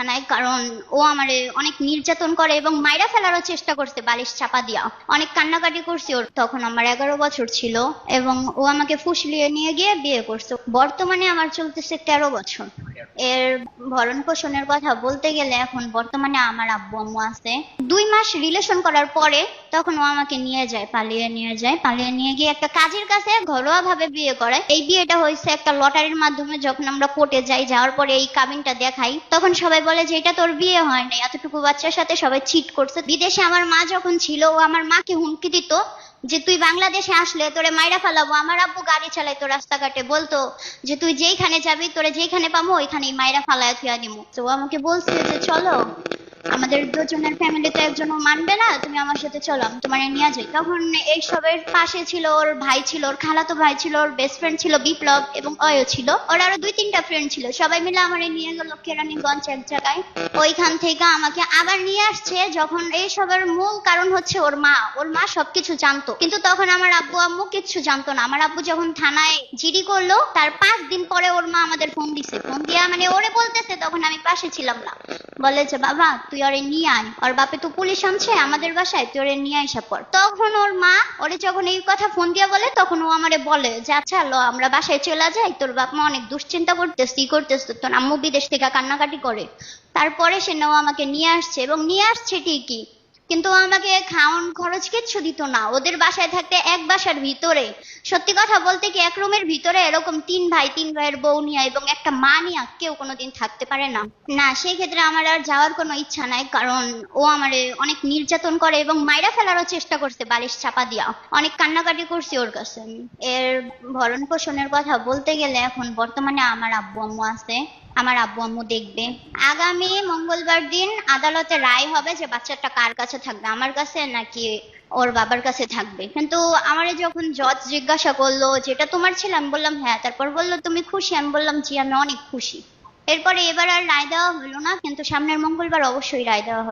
নাই, কারণ ও আমারে অনেক নির্যাতন করে এবং মাইরা ফেলারও চেষ্টা করছে বালিশ চাপা দিয়া। অনেক কান্নাকাটি করছি ওর, তখন আমার 11 বছর ছিল এবং ও আমাকে ফুসলিয়ে নিয়ে গিয়ে বিয়ে করছে। বর্তমানে আমার চলতেছে 13 বছর। এর ভরণ পোষণের কথা বলতে গেলে এখন বর্তমানে আমার আব্বু আম্মু আছে। 2 মাস রিলেশন করার পরে তখন ও আমাকে নিয়ে যায়, পালিয়ে নিয়ে গিয়ে একটা কাজের কাছে ঘরোয়া ভাবে বিয়ে করায়। এই বিয়েটা হয়েছে একটা লটারির মাধ্যমে। যখন আমরা কোর্টে যাই, যাওয়ার পরে এই কাবিনটা দেখাই, তখন সবাই বলে যে এটা তোর বিয়ে হয় না, এতটুকু বাচ্চার সাথে সবাই চিট করছে। বিদেশে আমার মা যখন ছিল, ও আমার মাকে হুমকি দিত যে তুই বাংলাদেশে আসলে তোরে মাইরা ফেলাবো। আমার আব্বু গাড়ি চালাইতো, রাস্তাঘাটে বলতো যে তুই যেইখানে যাবি, তোরে যেইখানে পাবো ওইখানেই মাইরা ফালায় থুয়া দিমু। তো ও আমাকে বলছে যে চলো, আমাদের দুজনের ফ্যামিলিতে একজনও মানবে না, তুমি আমার সাথে চলো, আমি তোমার নিয়ে যাই। তখন এইসবের পাশে ছিল ওর ভাই, ছিল ওর খালাতো ভাই, ছিল ওর বেস্ট ফ্রেন্ড ছিল বিপ্লব, এবং অয়ও ছিল। ওর আরো 2-3টা ফ্রেন্ড ছিল। সবাই মিলে আমারে নিয়ে গেল কেরানীগঞ্জ এক জায়গায়। ওইখান থেকে আমাকে আবার নিয়ে আসছে। যখন এইসবের মূল কারণ হচ্ছে ওর মা সবকিছু জানতো, কিন্তু তখন আমার আব্বু আম্মু কিচ্ছু জানতো না। আমার আব্বু যখন থানায় জিডি করলো, তার 5 দিন পরে ওর মা আমাদের ফোন দিছে। ফোন দিয়া মানে ওরে বলতেছে, তখন আমি পাশে ছিলাম না, বলে যে বাবা তুই ওরে নিয়ে আয়, ওর বাপে তো পুলিশ আনছে আমাদের বাসায়, তুই ওরে নিয়ে আইসা পর। তখন ওর মা ওরে যখন এই কথা ফোন দিয়া বলে, তখন ও আমারে বলে যে আচ্ছা লো আমরা বাসায় চলে যাই, তোর বাপ মা অনেক দুশ্চিন্তা করতেছে, কি করতেছে, তোর আম্মু বিদেশ থেকে কান্নাকাটি করে। তারপরে সে ও আমাকে নিয়ে আসছে, এবং নিয়ে আসছে ঠিকই, কিন্তু ও আমাকে খাওয়ান খরচ কিচ্ছু দিত না। ওদের বাসায় থাকতে, এক বাসার ভিতরে, সত্যি কথা বলতে কি, এক রুমের ভিতরে এরকম 3 ভাইয়ের বউ নিয়ে এবং একটা মা নিয়ে কেউ কোনোদিন থাকতে পারে না। না, সেই ক্ষেত্রে আমার আর যাওয়ার কোনো ইচ্ছা নাই, কারণ ও আমারে অনেক নির্যাতন করে এবং মাইরা ফেলারও চেষ্টা করছে বালিশ চাপা দিয়া। অনেক কান্নাকাটি করছি ওর কাছে আমি। এর ভরণ পোষণের কথা বলতে গেলে এখন বর্তমানে আমার আব্বু আম্মু আছে, আমার আব্বু আম্মু দেখবে। আগামী মঙ্গলবার দিন আদালতে রায় হবে যে বাচ্চাটা কার কাছে থাকবে, আমার কাছে নাকি ওর বাবার কাছে থাকবে। কিন্তু আমারে যখন জজ জিজ্ঞাসা করলো যেটা তোমার ছিল, আমি বললাম হ্যাঁ। তারপর বললো তুমি খুশি? আমি বললাম জি, আমি অনেক খুশি। এরপরে এবার আর রায় দেওয়া হলো না, কিন্তু সামনের মঙ্গলবার অবশ্যই রায় দেওয়া হবে।